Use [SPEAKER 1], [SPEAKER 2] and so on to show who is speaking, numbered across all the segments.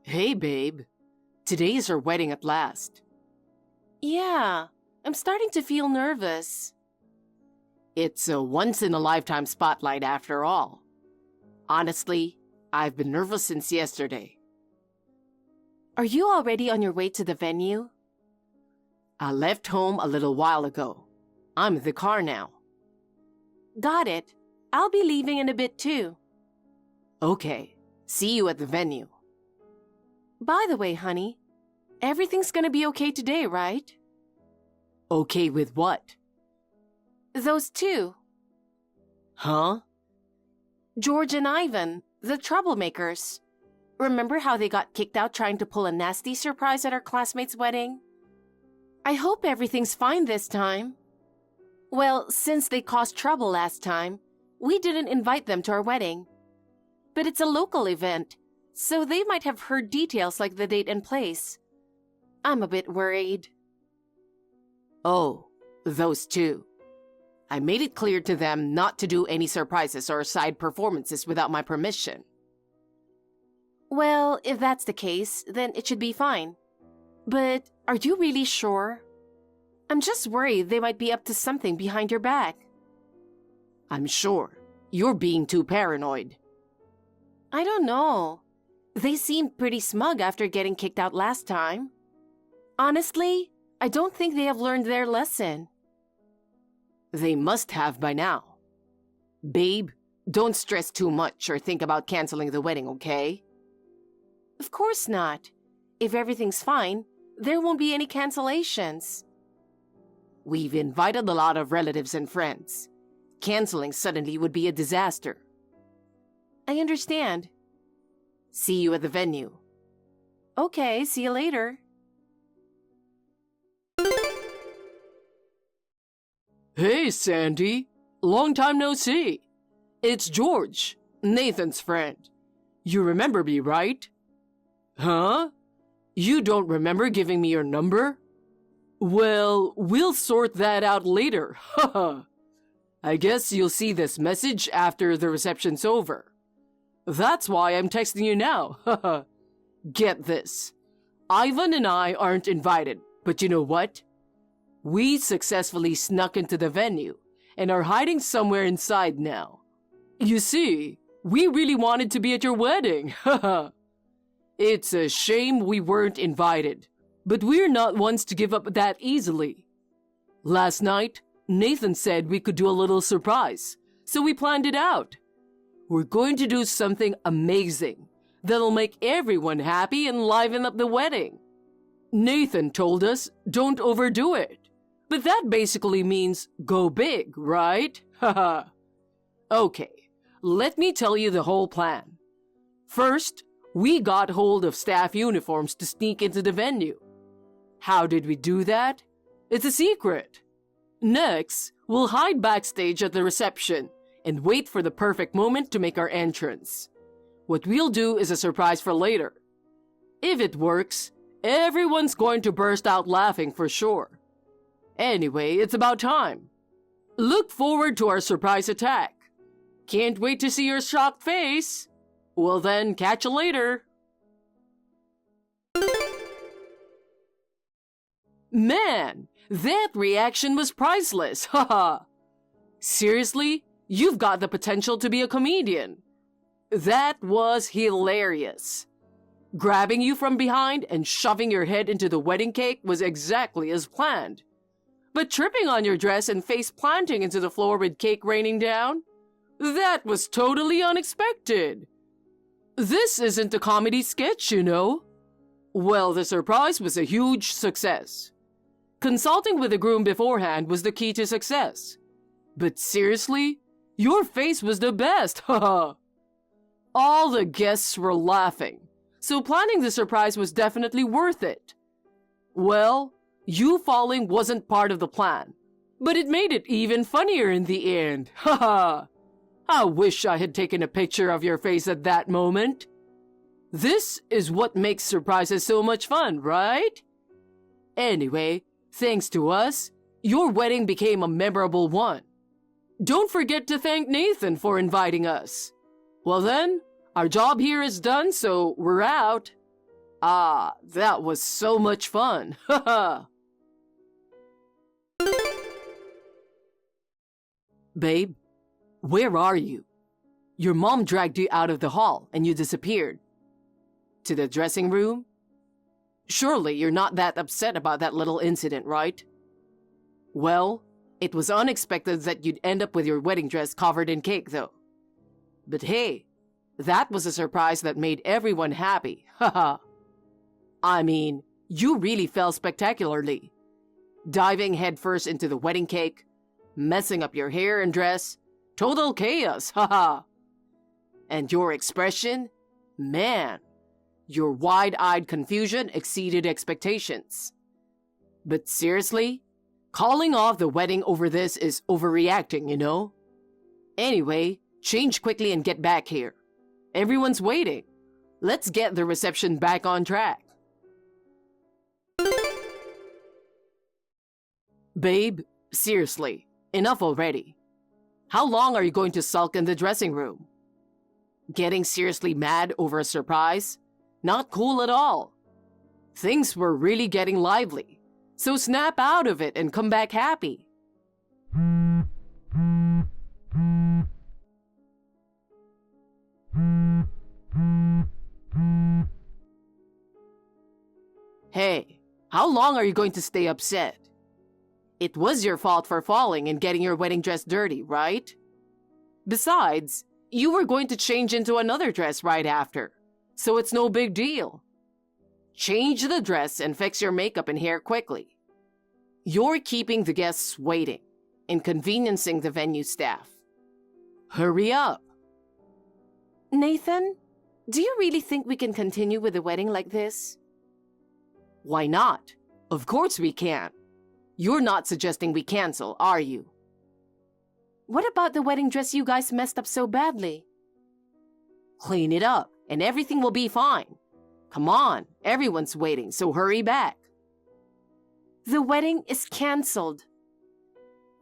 [SPEAKER 1] Hey, babe. Today is our wedding at last.
[SPEAKER 2] Yeah, I'm starting to feel nervous.
[SPEAKER 1] It's a once-in-a-lifetime spotlight after all. Honestly, I've been nervous since yesterday.
[SPEAKER 2] Are you already on your way to the venue?
[SPEAKER 1] I left home a little while ago. I'm in the car now.
[SPEAKER 2] Got it. I'll be leaving in a bit too.
[SPEAKER 1] Okay, see you at the venue.
[SPEAKER 2] By the way, honey, everything's gonna be okay today, right?
[SPEAKER 1] Okay with what?
[SPEAKER 2] Those two.
[SPEAKER 1] Huh?
[SPEAKER 2] George and Ivan, the troublemakers. Remember how they got kicked out trying to pull a nasty surprise at our classmate's wedding? I hope everything's fine this time. Well, since they caused trouble last time, we didn't invite them to our wedding. But it's a local event, so they might have heard details like the date and place. I'm a bit worried.
[SPEAKER 1] Oh, those two. I made it clear to them not to do any surprises or side performances without my permission.
[SPEAKER 2] Well, if that's the case, then it should be fine. But are you really sure? I'm just worried they might be up to something behind your back.
[SPEAKER 1] I'm sure. You're being too paranoid.
[SPEAKER 2] I don't know. They seemed pretty smug after getting kicked out last time. Honestly, I don't think they have learned their lesson.
[SPEAKER 1] They must have by now. Babe, don't stress too much or think about canceling the wedding, okay?
[SPEAKER 2] Of course not. If everything's fine, there won't be any cancellations.
[SPEAKER 1] We've invited a lot of relatives and friends. Canceling suddenly would be a disaster.
[SPEAKER 2] I understand.
[SPEAKER 1] See you at the venue.
[SPEAKER 2] Okay, see you later.
[SPEAKER 1] Hey, Sandy. Long time no see. It's George, Nathan's friend. You remember me, right? Huh? You don't remember giving me your number? Well, we'll sort that out later. Haha. I guess you'll see this message after the reception's over. That's why I'm texting you now. Haha. Get this. Ivan and I aren't invited, but you know what? We successfully snuck into the venue and are hiding somewhere inside now. You see, we really wanted to be at your wedding. Haha. It's a shame we weren't invited, but we're not ones to give up that easily. Last night, Nathan said we could do a little surprise, so we planned it out. We're going to do something amazing that'll make everyone happy and liven up the wedding. Nathan told us don't overdo it, but that basically means go big, right? Haha. Okay, let me tell you the whole plan. First, we got hold of staff uniforms to sneak into the venue. How did we do that? It's a secret. Next, we'll hide backstage at the reception and wait for the perfect moment to make our entrance. What we'll do is a surprise for later. If it works, everyone's going to burst out laughing for sure. Anyway, it's about time. Look forward to our surprise attack. Can't wait to see your shocked face. Well then, catch you later. Man, that reaction was priceless, haha. Seriously, you've got the potential to be a comedian. That was hilarious. Grabbing you from behind and shoving your head into the wedding cake was exactly as planned. But tripping on your dress and face planting into the floor with cake raining down? That was totally unexpected. This isn't a comedy sketch, you know. Well, the surprise was a huge success. Consulting with the groom beforehand was the key to success. But seriously, your face was the best, haha. All the guests were laughing, so planning the surprise was definitely worth it. Well, you falling wasn't part of the plan, but it made it even funnier in the end, haha. I wish I had taken a picture of your face at that moment. This is what makes surprises so much fun, right? Anyway, thanks to us, your wedding became a memorable one. Don't forget to thank Nathan for inviting us. Well then, our job here is done, so we're out. Ah, that was so much fun. Haha. Babe, where are you? Your mom dragged you out of the hall and you disappeared. To the dressing room? Surely you're not that upset about that little incident, right? Well, it was unexpected that you'd end up with your wedding dress covered in cake, though. But hey, that was a surprise that made everyone happy. Haha. I mean, you really fell spectacularly. Diving headfirst into the wedding cake, messing up your hair and dress, total chaos, haha. And your expression? Man, your wide-eyed confusion exceeded expectations. But seriously, calling off the wedding over this is overreacting, you know? Anyway, change quickly and get back here. Everyone's waiting. Let's get the reception back on track. Babe, seriously, enough already. How long are you going to sulk in the dressing room? Getting seriously mad over a surprise? Not cool at all. Things were really getting lively, so snap out of it and come back happy. Hey, how long are you going to stay upset? It was your fault for falling and getting your wedding dress dirty, right? Besides, you were going to change into another dress right after, so it's no big deal. Change the dress and fix your makeup and hair quickly. You're keeping the guests waiting, inconveniencing the venue staff. Hurry up.
[SPEAKER 2] Nathan, do you really think we can continue with the wedding like this?
[SPEAKER 1] Why not? Of course we can. You're not suggesting we cancel, are you?
[SPEAKER 2] What about the wedding dress you guys messed up so badly?
[SPEAKER 1] Clean it up, and everything will be fine. Come on, everyone's waiting, so hurry back.
[SPEAKER 2] The wedding is canceled.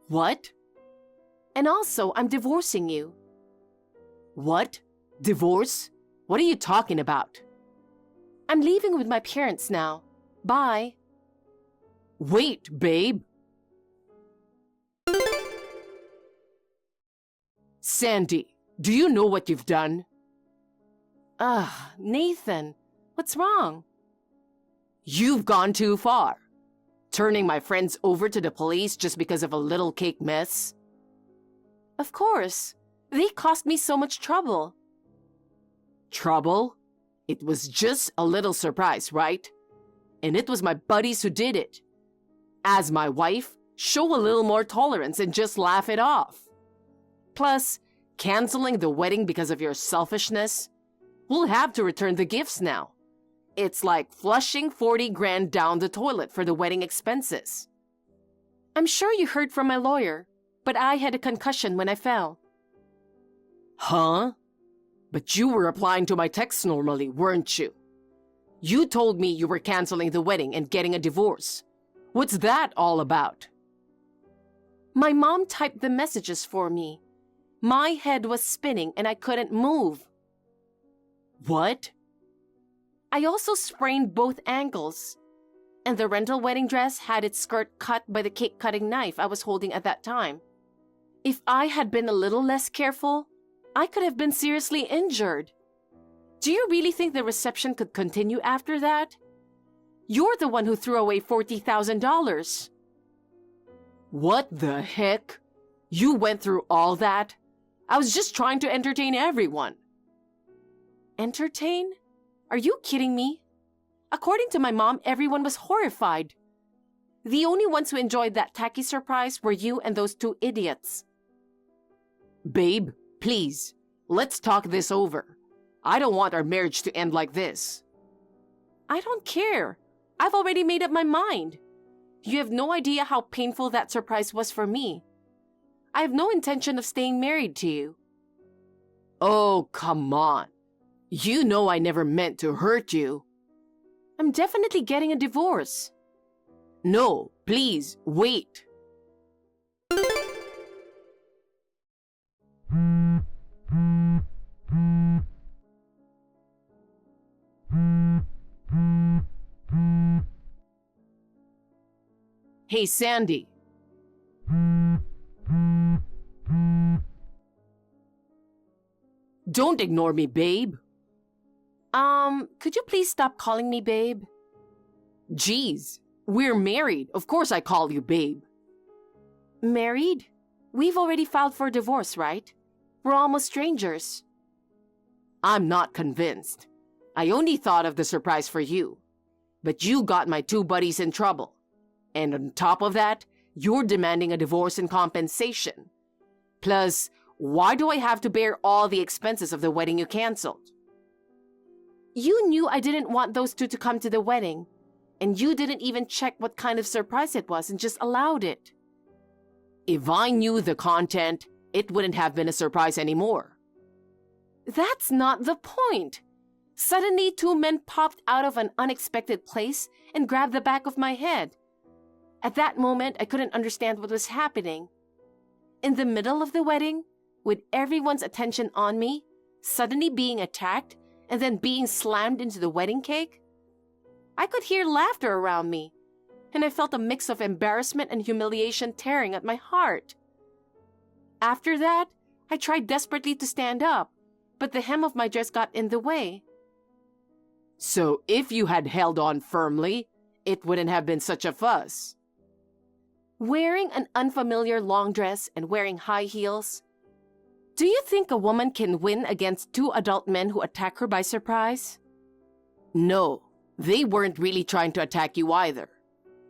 [SPEAKER 1] What?
[SPEAKER 2] And also, I'm divorcing you.
[SPEAKER 1] What? Divorce? What are you talking about?
[SPEAKER 2] I'm leaving with my parents now. Bye.
[SPEAKER 1] Wait, babe. Sandy, do you know what you've done?
[SPEAKER 2] Nathan, what's wrong?
[SPEAKER 1] You've gone too far. Turning my friends over to the police just because of a little cake mess?
[SPEAKER 2] Of course. They caused me so much trouble.
[SPEAKER 1] Trouble? It was just a little surprise, right? And it was my buddies who did it. As my wife, show a little more tolerance and just laugh it off. Plus, canceling the wedding because of your selfishness? We'll have to return the gifts now. It's like flushing 40 grand down the toilet for the wedding expenses.
[SPEAKER 2] I'm sure you heard from my lawyer, but I had a concussion when I fell.
[SPEAKER 1] Huh? But you were replying to my texts normally, weren't you? You told me you were canceling the wedding and getting a divorce. What's that all about?
[SPEAKER 2] My mom typed the messages for me. My head was spinning and I couldn't move.
[SPEAKER 1] What?
[SPEAKER 2] I also sprained both ankles. And the rental wedding dress had its skirt cut by the cake-cutting knife I was holding at that time. If I had been a little less careful, I could have been seriously injured. Do you really think the reception could continue after that? You're the one who threw away $40,000.
[SPEAKER 1] What the heck? You went through all that? I was just trying to entertain everyone.
[SPEAKER 2] Entertain? Are you kidding me? According to my mom, everyone was horrified. The only ones who enjoyed that tacky surprise were you and those two idiots.
[SPEAKER 1] Babe, please, let's talk this over. I don't want our marriage to end like this.
[SPEAKER 2] I don't care. I've already made up my mind. You have no idea how painful that surprise was for me. I have no intention of staying married to you.
[SPEAKER 1] Oh, come on. You know I never meant to hurt you.
[SPEAKER 2] I'm definitely getting a divorce.
[SPEAKER 1] No, please, wait. Hey, Sandy. Don't ignore me, babe.
[SPEAKER 2] Could you please stop calling me babe?
[SPEAKER 1] Geez, we're married. Of course I call you babe.
[SPEAKER 2] Married? We've already filed for divorce, right? We're almost strangers.
[SPEAKER 1] I'm not convinced. I only thought of the surprise for you. But you got my two buddies in trouble. And on top of that, you're demanding a divorce and compensation. Plus, why do I have to bear all the expenses of the wedding you canceled?
[SPEAKER 2] You knew I didn't want those two to come to the wedding, and you didn't even check what kind of surprise it was and just allowed it.
[SPEAKER 1] If I knew the content, it wouldn't have been a surprise anymore.
[SPEAKER 2] That's not the point. Suddenly, two men popped out of an unexpected place and grabbed the back of my head. At that moment, I couldn't understand what was happening. In the middle of the wedding, with everyone's attention on me, suddenly being attacked, and then being slammed into the wedding cake? I could hear laughter around me, and I felt a mix of embarrassment and humiliation tearing at my heart. After that, I tried desperately to stand up, but the hem of my dress got in the way.
[SPEAKER 1] So if you had held on firmly, it wouldn't have been such a fuss.
[SPEAKER 2] Wearing an unfamiliar long dress and wearing high heels? Do you think a woman can win against two adult men who attack her by surprise?
[SPEAKER 1] No, they weren't really trying to attack you either.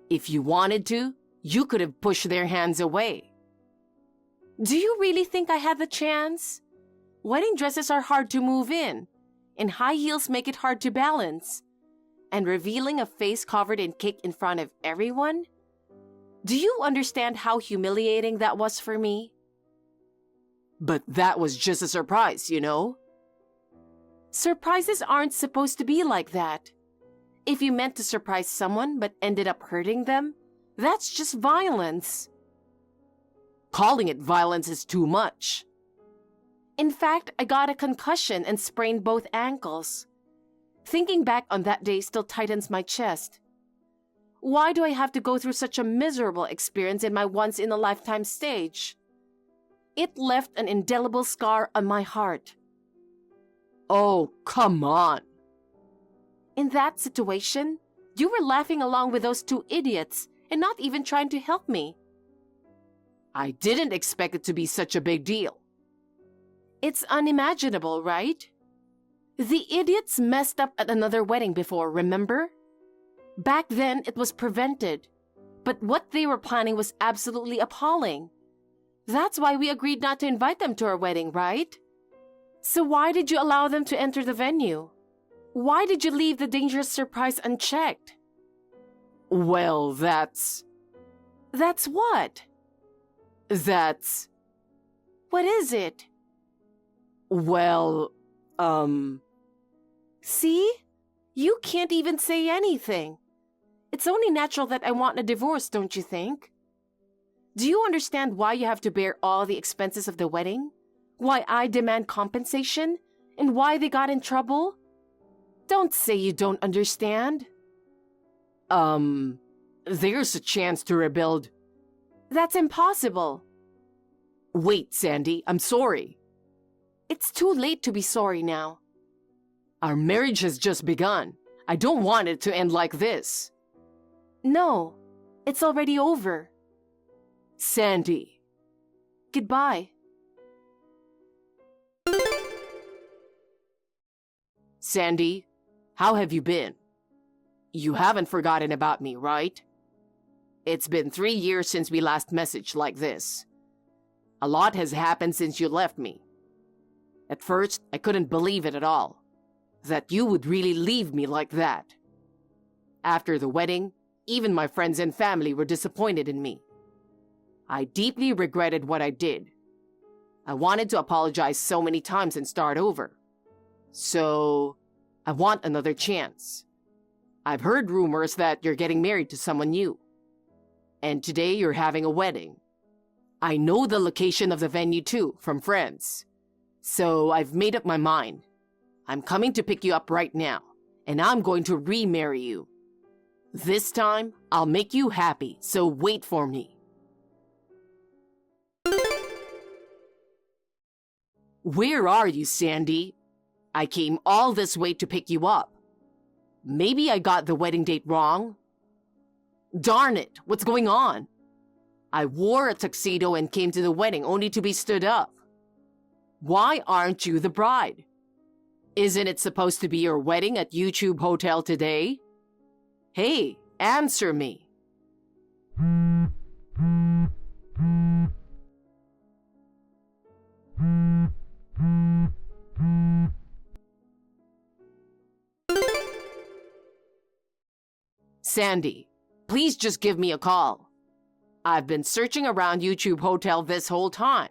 [SPEAKER 1] If you wanted to, you could have pushed their hands away.
[SPEAKER 2] Do you really think I had the chance? Wedding dresses are hard to move in, and high heels make it hard to balance. And revealing a face covered in cake in front of everyone? Do you understand how humiliating that was for me?
[SPEAKER 1] But that was just a surprise, you know?
[SPEAKER 2] Surprises aren't supposed to be like that. If you meant to surprise someone but ended up hurting them, that's just violence.
[SPEAKER 1] Calling it violence is too much.
[SPEAKER 2] In fact, I got a concussion and sprained both ankles. Thinking back on that day still tightens my chest. Why do I have to go through such a miserable experience in my once-in-a-lifetime stage? It left an indelible scar on my heart.
[SPEAKER 1] Oh, come on.
[SPEAKER 2] In that situation, you were laughing along with those two idiots and not even trying to help me.
[SPEAKER 1] I didn't expect it to be such a big deal.
[SPEAKER 2] It's unimaginable, right? The idiots messed up at another wedding before, remember? Back then, it was prevented. But what they were planning was absolutely appalling. That's why we agreed not to invite them to our wedding, right? So why did you allow them to enter the venue? Why did you leave the dangerous surprise unchecked?
[SPEAKER 1] Well, that's...
[SPEAKER 2] That's what?
[SPEAKER 1] That's...
[SPEAKER 2] What is it?
[SPEAKER 1] Well,
[SPEAKER 2] See? You can't even say anything. It's only natural that I want a divorce, don't you think? Do you understand why you have to bear all the expenses of the wedding? Why I demand compensation? And why they got in trouble? Don't say you don't understand.
[SPEAKER 1] There's a chance to rebuild.
[SPEAKER 2] That's impossible.
[SPEAKER 1] Wait, Sandy, I'm sorry.
[SPEAKER 2] It's too late to be sorry now.
[SPEAKER 1] Our marriage has just begun. I don't want it to end like this.
[SPEAKER 2] No, it's already over.
[SPEAKER 1] Sandy.
[SPEAKER 2] Goodbye.
[SPEAKER 1] Sandy, how have you been? You haven't forgotten about me, right? It's been 3 years since we last messaged like this. A lot has happened since you left me. At first, I couldn't believe it at all. That you would really leave me like that. After the wedding, even my friends and family were disappointed in me. I deeply regretted what I did. I wanted to apologize so many times and start over. So, I want another chance. I've heard rumors that you're getting married to someone new. And today you're having a wedding. I know the location of the venue too, from friends. So I've made up my mind. I'm coming to pick you up right now, and I'm going to remarry you. This time, I'll make you happy, so wait for me. Where are you, Sandy? I came all this way to pick you up. Maybe I got the wedding date wrong. Darn it, what's going on? I wore a tuxedo and came to the wedding only to be stood up. Why aren't you the bride? Isn't it supposed to be your wedding at YouTube Hotel today? Hey, answer me. Sandy, please just give me a call. I've been searching around YouTube Hotel this whole time.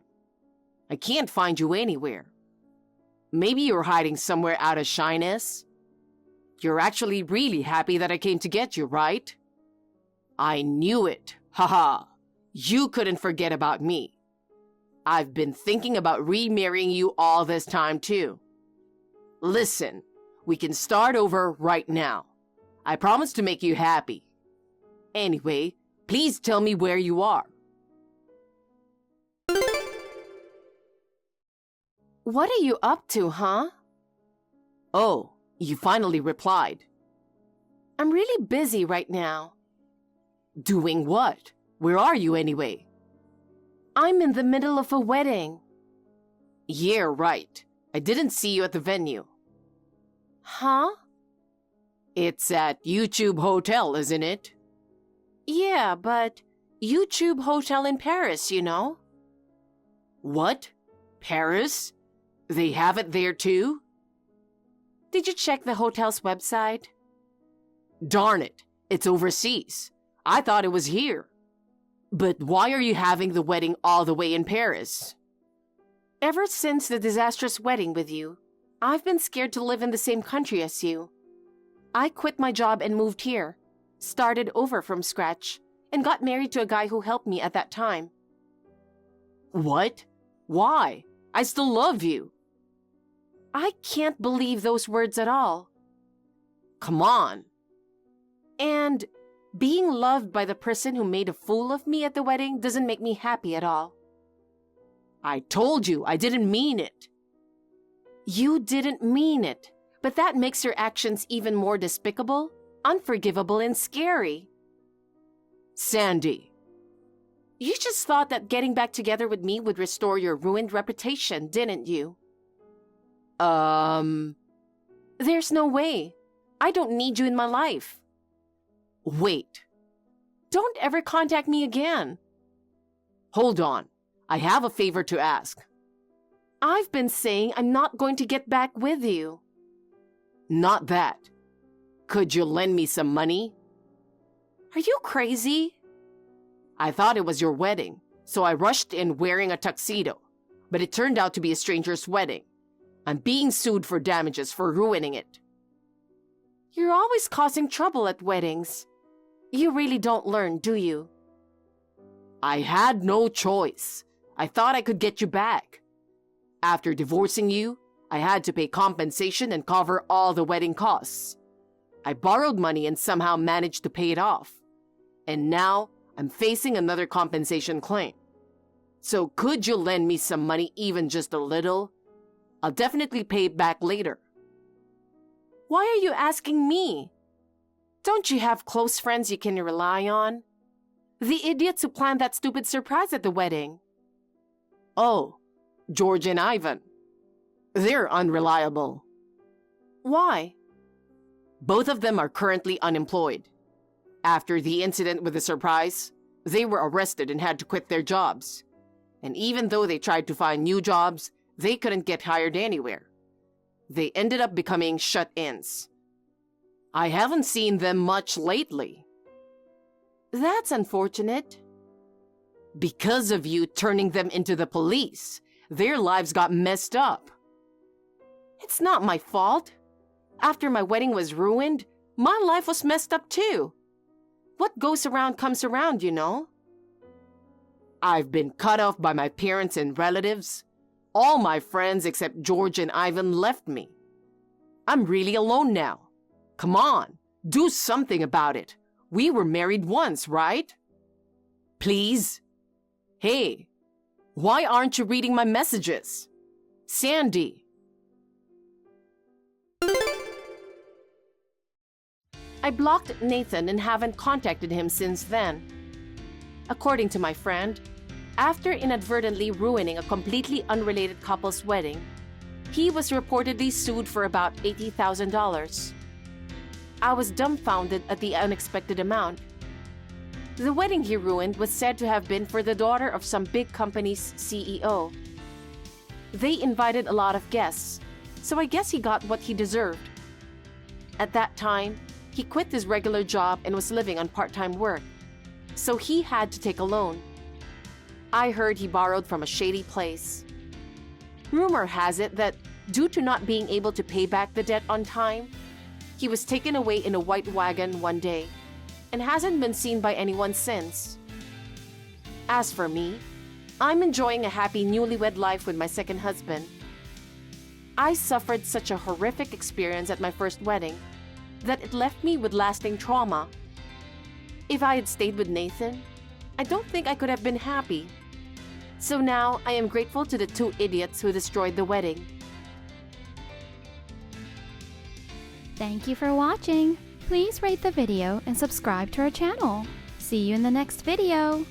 [SPEAKER 1] I can't find you anywhere. Maybe you're hiding somewhere out of shyness. You're actually really happy that I came to get you, right? I knew it. Haha. You couldn't forget about me. I've been thinking about remarrying you all this time too. Listen, we can start over right now. I promise to make you happy. Anyway, please tell me where you are.
[SPEAKER 2] What are you up to, huh?
[SPEAKER 1] Oh, you finally replied.
[SPEAKER 2] I'm really busy right now.
[SPEAKER 1] Doing what? Where are you anyway?
[SPEAKER 2] I'm in the middle of a wedding.
[SPEAKER 1] Yeah, right. I didn't see you at the venue.
[SPEAKER 2] Huh?
[SPEAKER 1] It's at YouTube Hotel, isn't it?
[SPEAKER 2] Yeah, but YouTube Hotel in Paris, you know?
[SPEAKER 1] What? Paris? They have it there too?
[SPEAKER 2] Did you check the hotel's website?
[SPEAKER 1] Darn it, it's overseas. I thought it was here. But why are you having the wedding all the way in Paris?
[SPEAKER 2] Ever since the disastrous wedding with you, I've been scared to live in the same country as you. I quit my job and moved here, started over from scratch, and got married to a guy who helped me at that time.
[SPEAKER 1] What? Why? I still love you.
[SPEAKER 2] I can't believe those words at all.
[SPEAKER 1] Come on.
[SPEAKER 2] And being loved by the person who made a fool of me at the wedding doesn't make me happy at all.
[SPEAKER 1] I told you I didn't mean it.
[SPEAKER 2] You didn't mean it, but that makes your actions even more despicable, unforgivable, and scary.
[SPEAKER 1] Sandy.
[SPEAKER 2] You just thought that getting back together with me would restore your ruined reputation, didn't you? There's no way. I don't need you in my life.
[SPEAKER 1] Wait.
[SPEAKER 2] Don't ever contact me again.
[SPEAKER 1] Hold on. I have a favor to ask.
[SPEAKER 2] I've been saying I'm not going to get back with you.
[SPEAKER 1] Not that. Could you lend me some money?
[SPEAKER 2] Are you crazy?
[SPEAKER 1] I thought it was your wedding, so I rushed in wearing a tuxedo, but it turned out to be a stranger's wedding. I'm being sued for damages for ruining it.
[SPEAKER 2] You're always causing trouble at weddings. You really don't learn, do you?
[SPEAKER 1] I had no choice. I thought I could get you back. After divorcing you, I had to pay compensation and cover all the wedding costs. I borrowed money and somehow managed to pay it off. And now, I'm facing another compensation claim. So could you lend me some money, even just a little? I'll definitely pay it back later.
[SPEAKER 2] Why are you asking me? Don't you have close friends you can rely on? The idiots who planned that stupid surprise at the wedding.
[SPEAKER 1] Oh, George and Ivan. They're unreliable.
[SPEAKER 2] Why?
[SPEAKER 1] Both of them are currently unemployed. After the incident with the surprise, they were arrested and had to quit their jobs. And even though they tried to find new jobs, they couldn't get hired anywhere. They ended up becoming shut-ins. I haven't seen them much lately.
[SPEAKER 2] That's unfortunate.
[SPEAKER 1] Because of you turning them into the police, their lives got messed up.
[SPEAKER 2] It's not my fault. After my wedding was ruined, my life was messed up too. What goes around comes around, you know?
[SPEAKER 1] I've been cut off by my parents and relatives. All my friends except George and Ivan left me. I'm really alone now. Come on, do something about it. We were married once, right? Please? Hey, why aren't you reading my messages? Sandy.
[SPEAKER 2] I blocked Nathan and haven't contacted him since then. According to my friend, after inadvertently ruining a completely unrelated couple's wedding, he was reportedly sued for about $80,000. I was dumbfounded at the unexpected amount. The wedding he ruined was said to have been for the daughter of some big company's CEO. They invited a lot of guests, so I guess he got what he deserved. At that time, he quit his regular job and was living on part-time work, so he had to take a loan. I heard he borrowed from a shady place. Rumor has it that due to not being able to pay back the debt on time, he was taken away in a white wagon one day and hasn't been seen by anyone since. As for me, I'm enjoying a happy newlywed life with my second husband. I suffered such a horrific experience at my first wedding that it left me with lasting trauma. If I had stayed with Nathan, I don't think I could have been happy. So now I am grateful to the two idiots who destroyed the wedding.
[SPEAKER 3] Thank you for watching. Please rate the video and subscribe to our channel. See you in the next video.